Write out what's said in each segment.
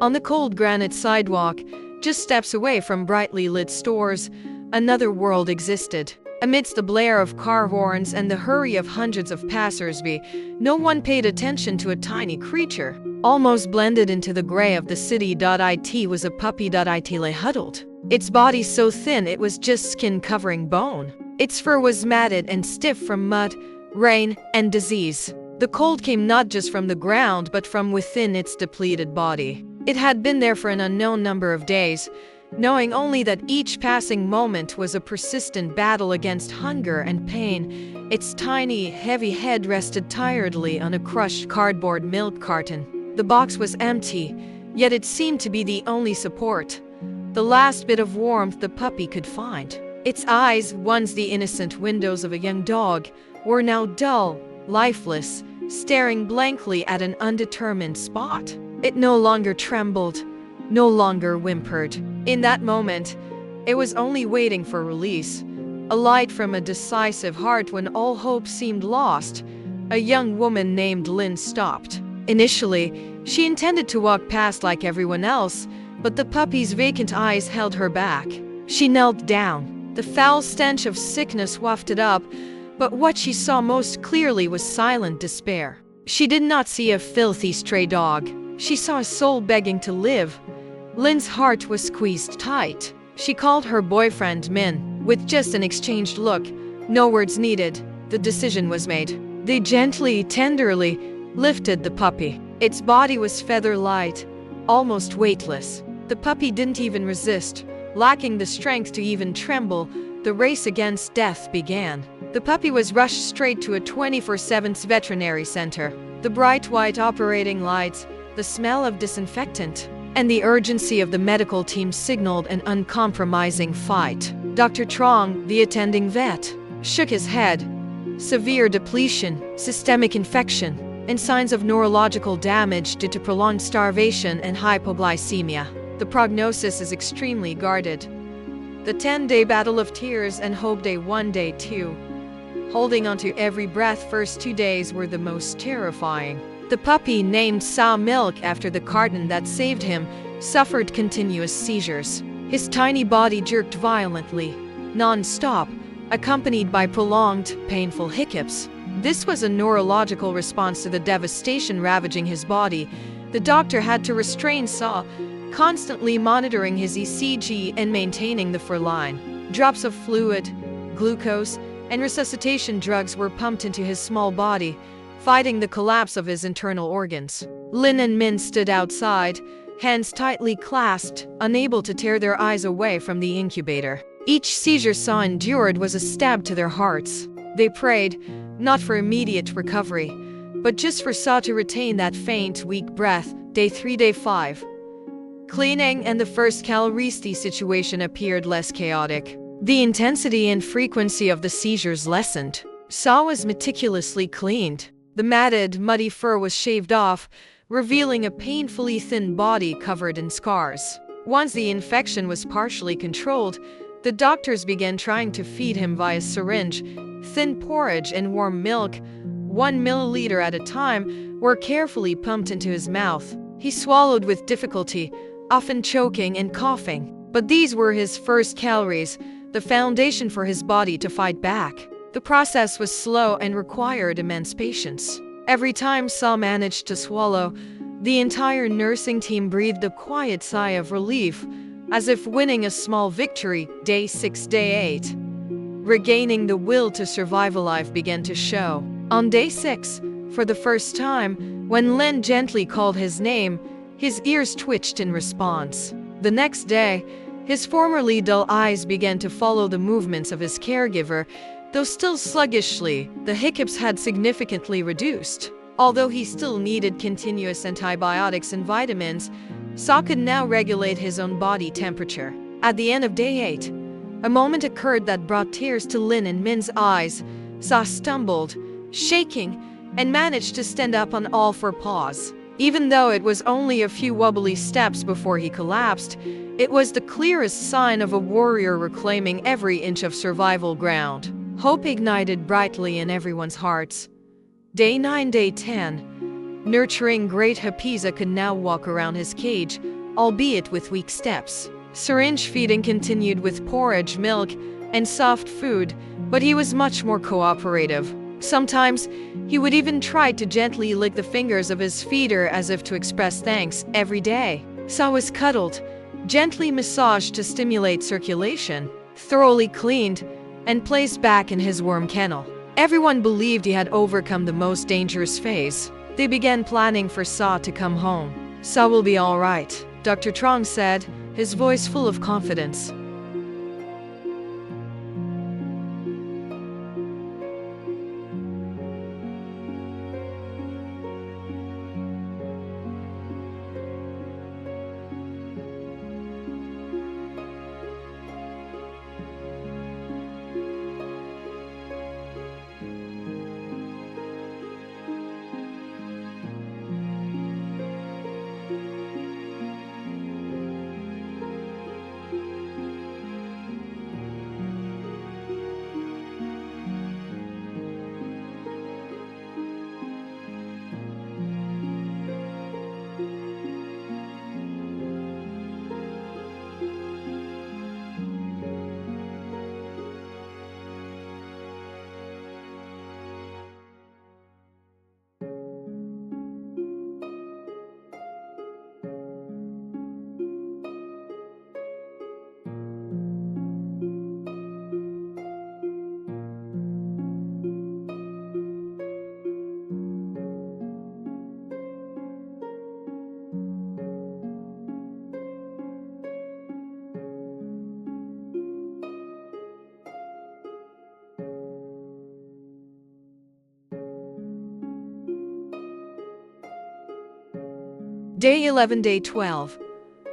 On the cold granite sidewalk, just steps away from brightly lit stores, another world existed. Amidst the blare of car horns and the hurry of hundreds of passers-by, no one paid attention to a tiny creature. Almost blended into the gray of the city. It was a puppy. It lay huddled. Its body so thin it was just skin covering bone. Its fur was matted and stiff from mud, rain, and disease. The cold came not just from the ground but from within its depleted body. It had been there for an unknown number of days, knowing only that each passing moment was a persistent battle against hunger and pain. Its tiny, heavy head rested tiredly on a crushed cardboard milk carton. The box was empty, yet it seemed to be the only support, the last bit of warmth the puppy could find. Its eyes, once the innocent windows of a young dog, were now dull, lifeless, staring blankly at an undetermined spot. It no longer trembled, no longer whimpered. In that moment, it was only waiting for release, a light from a decisive heart when all hope seemed lost. A young woman named Lynn stopped. Initially, she intended to walk past like everyone else, but the puppy's vacant eyes held her back. She knelt down. The foul stench of sickness wafted up, but what she saw most clearly was silent despair. She did not see a filthy stray dog. She saw a soul begging to live. Lynn's heart was squeezed tight. She called her boyfriend Min. With just an exchanged look, no words needed, the decision was made. They gently, tenderly lifted the puppy. Its body was feather light, almost weightless. The puppy didn't even resist. Lacking the strength to even tremble, the race against death began. The puppy was rushed straight to a 24/7 veterinary center. The bright white operating lights, the smell of disinfectant, and the urgency of the medical team signaled an uncompromising fight. Dr. Trong, the attending vet, shook his head. Severe depletion, systemic infection, and signs of neurological damage due to prolonged starvation and hypoglycemia. The prognosis is extremely guarded. The 10-day battle of tears and hope. Day 1, day 2. Holding onto every breath. First 2 days were the most terrifying. The puppy, named Sow Milk after the carton that saved him, suffered continuous seizures. His tiny body jerked violently, non-stop, accompanied by prolonged, painful hiccups. This was a neurological response to the devastation ravaging his body. The doctor had to restrain Saw, constantly monitoring his ECG and maintaining the fur line. Drops of fluid, glucose, and resuscitation drugs were pumped into his small body, fighting the collapse of his internal organs. Lin and Min stood outside, hands tightly clasped, unable to tear their eyes away from the incubator. Each seizure Saw endured was a stab to their hearts. They prayed, not for immediate recovery, but just for Saw to retain that faint, weak breath. Day 3, day 5. Cleaning and the first calorie situation appeared less chaotic. The intensity and frequency of the seizures lessened. Saw was meticulously cleaned. The matted, muddy fur was shaved off, revealing a painfully thin body covered in scars. Once the infection was partially controlled, the doctors began trying to feed him via syringe. Thin porridge and warm milk, 1 milliliter at a time, were carefully pumped into his mouth. He swallowed with difficulty, often choking and coughing. But these were his first calories, the foundation for his body to fight back. The process was slow and required immense patience. Every time Saw managed to swallow, the entire nursing team breathed a quiet sigh of relief, as if winning a small victory. Day 6, day 8. Regaining the will to survive alive began to show. On day 6, for the first time, when Lin gently called his name, his ears twitched in response. The next day, his formerly dull eyes began to follow the movements of his caregiver, though still sluggishly. The hiccups had significantly reduced. Although he still needed continuous antibiotics and vitamins, Saw could now regulate his own body temperature. At the end of day 8, a moment occurred that brought tears to Lin and Min's eyes. Saw stumbled, shaking, and managed to stand up on all four paws. Even though it was only a few wobbly steps before he collapsed, it was the clearest sign of a warrior reclaiming every inch of survival ground. Hope ignited brightly in everyone's hearts. Day 9, day 10. nurturing great Hapiza could now walk around his cage, albeit with weak steps. Syringe feeding continued with porridge, milk, and soft food, but he was much more cooperative. Sometimes, he would even try to gently lick the fingers of his feeder as if to express thanks every day. Sa was cuddled, gently massaged to stimulate circulation, thoroughly cleaned, and placed back in his warm kennel. Everyone believed he had overcome the most dangerous phase. They began planning for Sa to come home. "Sa will be all right," Dr. Trong said, his voice full of confidence. Day 11, day 12.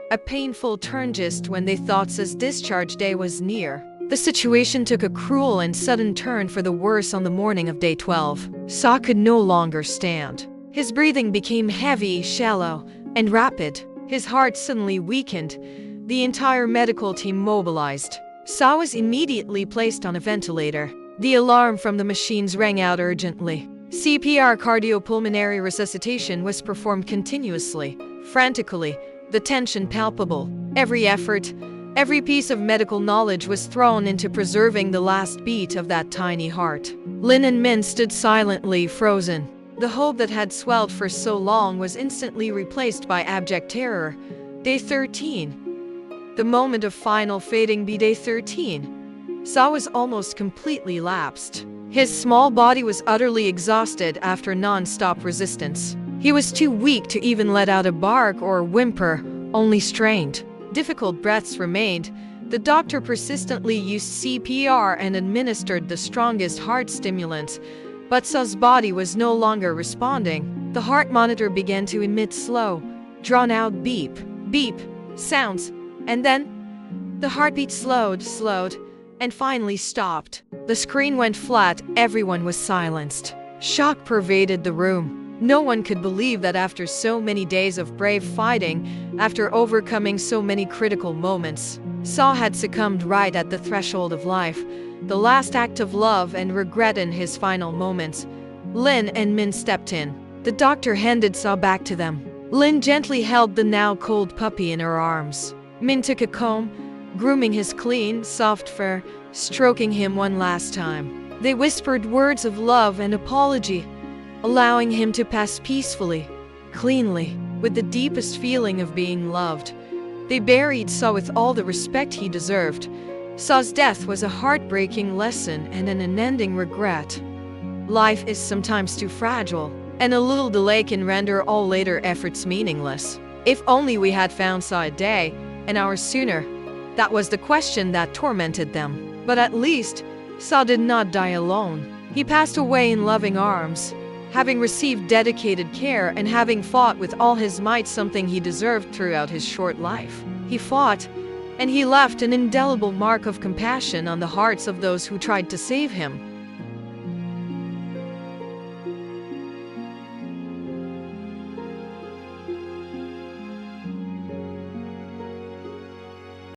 A painful turn just when they thought Sa's discharge day was near. The situation took a cruel and sudden turn for the worse on the morning of day 12. Sa could no longer stand. His breathing became heavy, shallow, and rapid. His heart suddenly weakened. The entire medical team mobilized. Sa was immediately placed on a ventilator. The alarm from the machines rang out urgently. CPR, cardiopulmonary resuscitation, was performed continuously, frantically, the tension palpable. Every effort, every piece of medical knowledge was thrown into preserving the last beat of that tiny heart. Linh and Minh stood silently frozen. The hope that had swelled for so long was instantly replaced by abject terror. Day 13. The moment of final fading be day 13. Sa was almost completely lapsed. His small body was utterly exhausted after non-stop resistance. He was too weak to even let out a bark or whimper, only strained. Difficult breaths remained. The doctor persistently used CPR and administered the strongest heart stimulants, but Sa's body was no longer responding. The heart monitor began to emit slow, drawn-out beep, beep sounds, and then the heartbeat slowed, and finally stopped. The screen went flat, everyone was silenced. Shock pervaded the room. No one could believe that after so many days of brave fighting, after overcoming so many critical moments, Sa had succumbed right at the threshold of life, the last act of love and regret in his final moments. Linh and Minh stepped in. The doctor handed Sa back to them. Linh gently held the now cold puppy in her arms. Minh took a comb, grooming his clean, soft fur, stroking him one last time. They whispered words of love and apology, allowing him to pass peacefully, cleanly, with the deepest feeling of being loved. They buried Sa with all the respect he deserved. Sa's death was a heartbreaking lesson and an unending regret. Life is sometimes too fragile, and a little delay can render all later efforts meaningless. If only we had found Sa a day, an hour sooner. That was the question that tormented them. But at least, Sa did not die alone. He passed away in loving arms, having received dedicated care and having fought with all his might, something he deserved throughout his short life. He fought, and he left an indelible mark of compassion on the hearts of those who tried to save him.